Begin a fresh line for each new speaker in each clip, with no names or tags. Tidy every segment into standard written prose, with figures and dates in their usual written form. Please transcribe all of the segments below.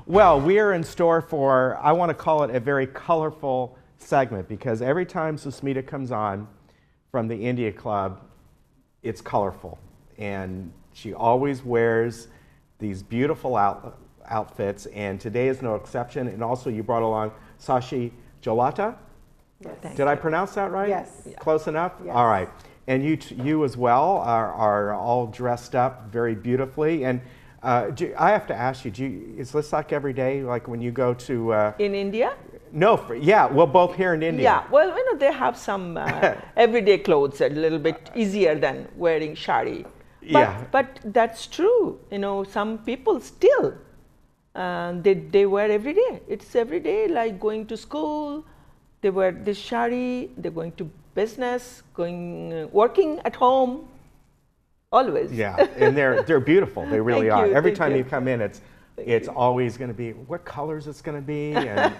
Well, we are in store for, I want to call it a very colorful segment, because every time Susmita comes on from the India Club, it's colorful. And she always wears these beautiful outfits, and today is no exception. And also you brought along Sashi Jolata.
Yes.
Did I pronounce that right?
Yes.
Yeah. Close enough?
Yes.
All right. And you as well are all dressed up very beautifully. And I have to ask you, is this like every day, like when you go to...
In India?
No, yeah, well, both here in India.
Yeah, well, they have some everyday clothes a little bit easier than wearing shari. But that's true. Some people still, they wear every day. It's every day, like going to school, they wear this shari, they're going to business, working at home, always.
Yeah, and they're beautiful. They really are. Every time you come in, it's always going to be, what colors it's going to be. And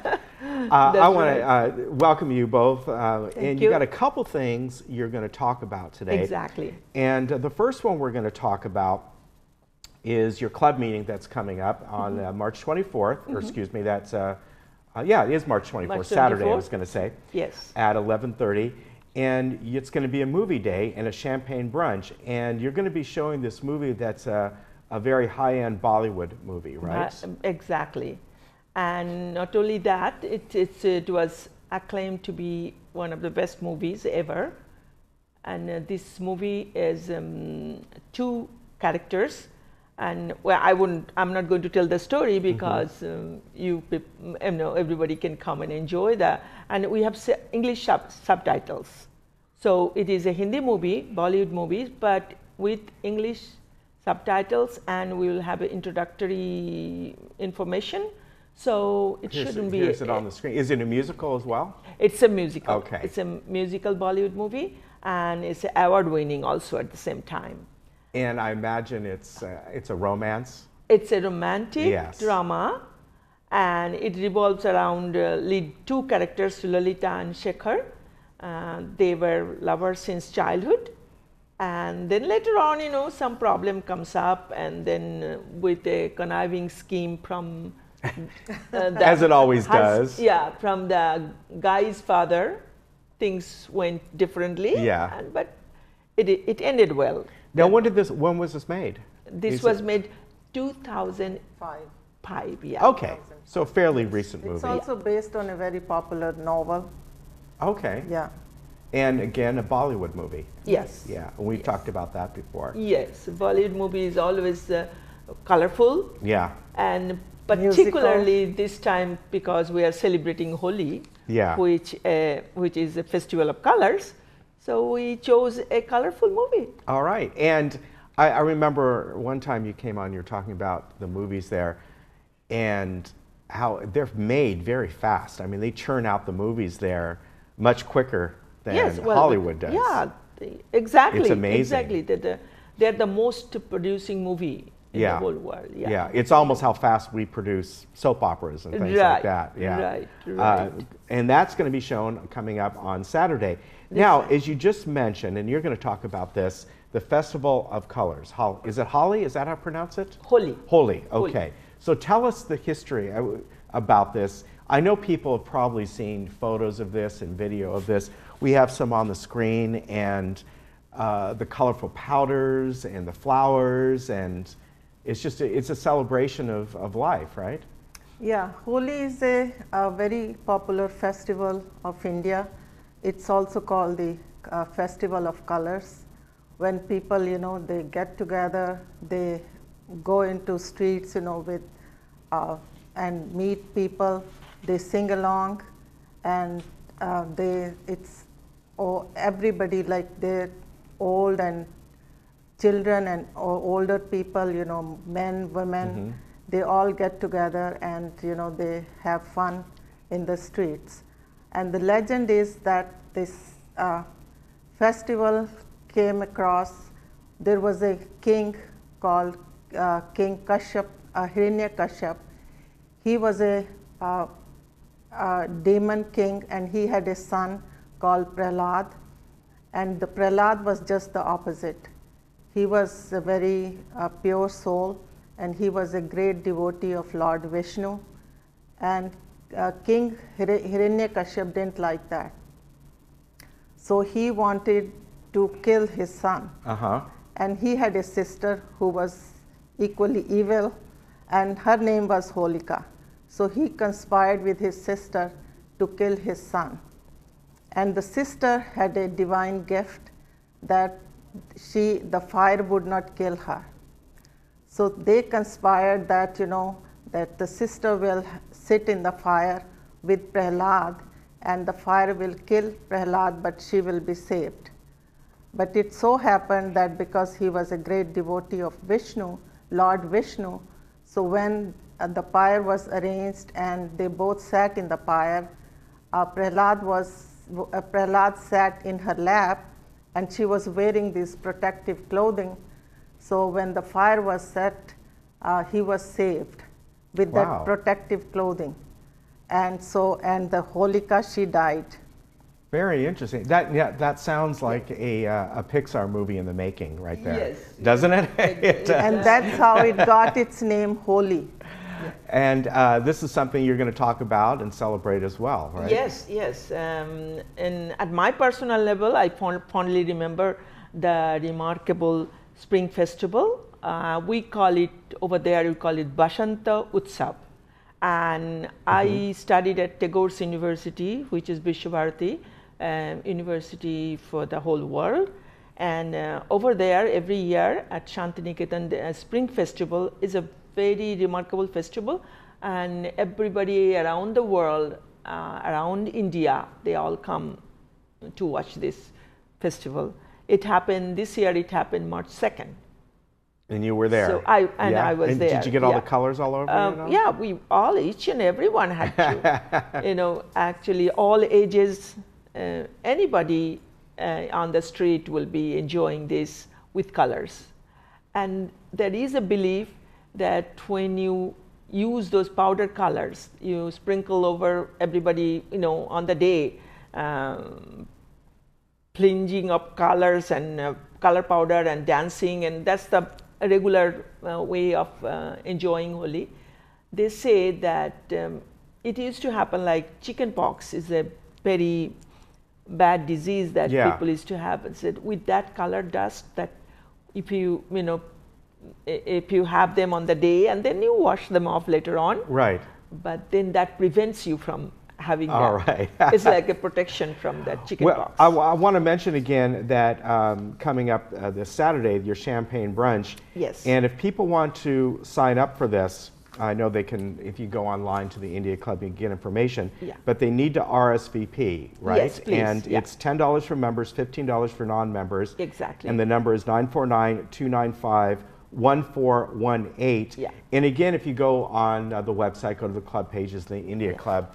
I want to welcome you both. And you got a couple things you're going to talk about today.
Exactly.
And the first one we're going to talk about is your club meeting that's coming up on March 24th, or excuse me, that's, yeah, it is March 24th, Saturday, I was going to say.
Yes. At
11:30. And it's going to be a movie day and a champagne brunch. And you're going to be showing this movie that's a very high-end Bollywood movie, right?
Exactly. And not only that, it was acclaimed to be one of the best movies ever. And this movie is two characters. And well, I'm not going to tell the story because everybody can come and enjoy that. And we have English subtitles. So it is a Hindi movie, Bollywood movie, but with English subtitles, and we will have introductory information. So it shouldn't be.
Here's it on the screen. Is it a musical as well?
It's a musical.
Okay.
It's a musical Bollywood movie, and it's award winning also at the same time.
And I imagine it's a romance.
It's a romantic drama, and it revolves around lead two characters, Lalita and Shekhar. They were lovers since childhood, and then later on, some problem comes up, and then with a conniving scheme from
as it always does.
Yeah, from the guy's father, things went differently.
Yeah,
but it ended well.
Now, when was this made?
This was made 2005. Yeah.
Okay, so fairly recent movie.
It's also based on a very popular novel.
Okay.
Yeah.
And again, a Bollywood movie.
Yes.
Yeah, and we've talked about that before.
Yes, Bollywood movie is always colorful.
Yeah.
And particularly this time, because we are celebrating Holi, which is a festival of colors. So we chose a colorful movie.
All right. And I remember one time you came on, you were talking about the movies there and how they're made very fast. I mean, they churn out the movies there much quicker than Hollywood does.
Yeah, exactly.
It's amazing.
Exactly. They're the most producing movie in the whole world. Yeah.
Yeah, it's almost how fast we produce soap operas and things like that. Yeah.
Right.
And that's going to be shown coming up on Saturday. Now, as you just mentioned, and you're going to talk about this, the Festival of Colors. Is it Holi? Is that how I pronounce it?
Holi.
Holi, okay. So tell us the history about this. I know people have probably seen photos of this and video of this. We have some on the screen, and the colorful powders and the flowers, and it's just it's a celebration of life, right?
Yeah, Holi is a very popular festival of India. It's also called the Festival of Colors. When people, they get together, they go into streets, with and meet people. They sing along, and everybody, like they're old and children and older people, men, women, they all get together and they have fun in the streets. And the legend is that this festival came across, there was a king called King Kashyap, Hiranyakashyap. He was a demon king, and he had a son called Prahlad, and the Prahlad was just the opposite. He was a very pure soul, and he was a great devotee of Lord Vishnu. And King Hiranyakashipu didn't like that. So he wanted to kill his son. And he had a sister who was equally evil, and her name was Holika. So he conspired with his sister to kill his son. And the sister had a divine gift that the fire would not kill her. So they conspired that, that the sister will sit in the fire with Prahlad, and the fire will kill Prahlad, but she will be saved. But it so happened that because he was a great devotee of Vishnu, Lord Vishnu, so when the pyre was arranged and they both sat in the pyre, Prahlad sat in her lap, and she was wearing this protective clothing. So when the fire was set, he was saved with that protective clothing. And the Holika, she died.
Very interesting. That sounds like a Pixar movie in the making right there.
Yes.
Doesn't it?
And that's how it got its name, Holi.
And this is something you're going to talk about and celebrate as well, right?
Yes, yes. And at my personal level, I fondly remember the remarkable Spring Festival. We call it, over there, we call it Bashanta Utsav. And I studied at Tagore's University, which is Vishwabharati, university for the whole world. And over there, every year at Shantiniketan, the Spring Festival is a very remarkable festival. And everybody around the world, around India, they all come to watch this festival. It happened, this year it happened March 2nd.
And you were there.
So I was
and
there.
Did you get all the colors all over?
Yeah, we all, each and everyone had to. Actually, all ages, anybody on the street will be enjoying this with colors. And there is a belief that when you use those powder colors, you sprinkle over everybody, on the day, plunging of colors and color powder and dancing, and that's the regular way of enjoying Holi. They say that it used to happen like chicken pox is a very bad disease that people used to have. And said with that color dust, that if you have them on the day and then you wash them off later on,
right? But
then that prevents you from having that.
All right.
It's like a protection from that chicken pox.
I want to mention again that coming up this Saturday, your champagne brunch.
Yes.
And if people want to sign up for this, I know they can, if you go online to the India Club, you can get information.
Yeah.
But they need to RSVP, right?
Yes, please.
And it's $10 for members, $15 for non-members.
Exactly.
And the number is 949-295-1418.
Yeah.
And again, if you go on the website, go to the club pages, the India Club,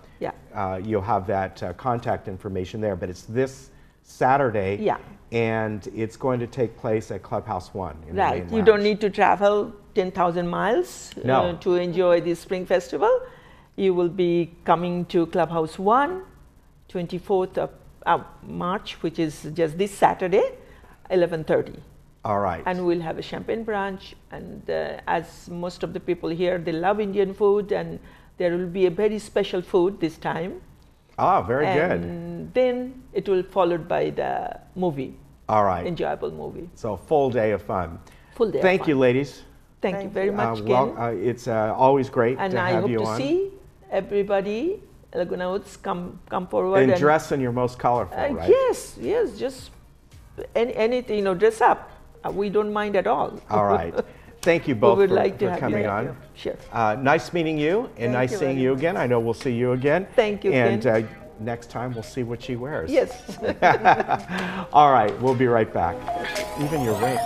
you'll have that contact information there. But it's this Saturday, and it's going to take place at Clubhouse 1. In the main
You
lounge.
don't need to travel 10,000 miles to enjoy this Spring Festival. You will be coming to Clubhouse 1, 24th of March, which is just this Saturday, 11:30.
All right.
And we'll have a champagne brunch. And as most of the people here, they love Indian food, and there will be a very special food this time.
Ah, very good.
And then it will followed by the movie.
All right.
Enjoyable movie.
So full day of fun.
Full day
Thank
of fun.
you, ladies.
Thank you very much, Ken.
It's always great
and
to
I
have
hope
you
to
on.
see everybody, Laguna Woods, come forward.
And dress in your most colorful, right?
Yes, just anything, dress up. We don't mind at all.
All right. Thank you both
we would
for,
like to
for
have
coming
you.
on.
Sure.
Nice meeting you, and nice seeing you again. I know we'll see you again.
Thank you,
And
Ken.
Next time we'll see what she wears.
Yes.
All right, we'll be right back. Even your ring.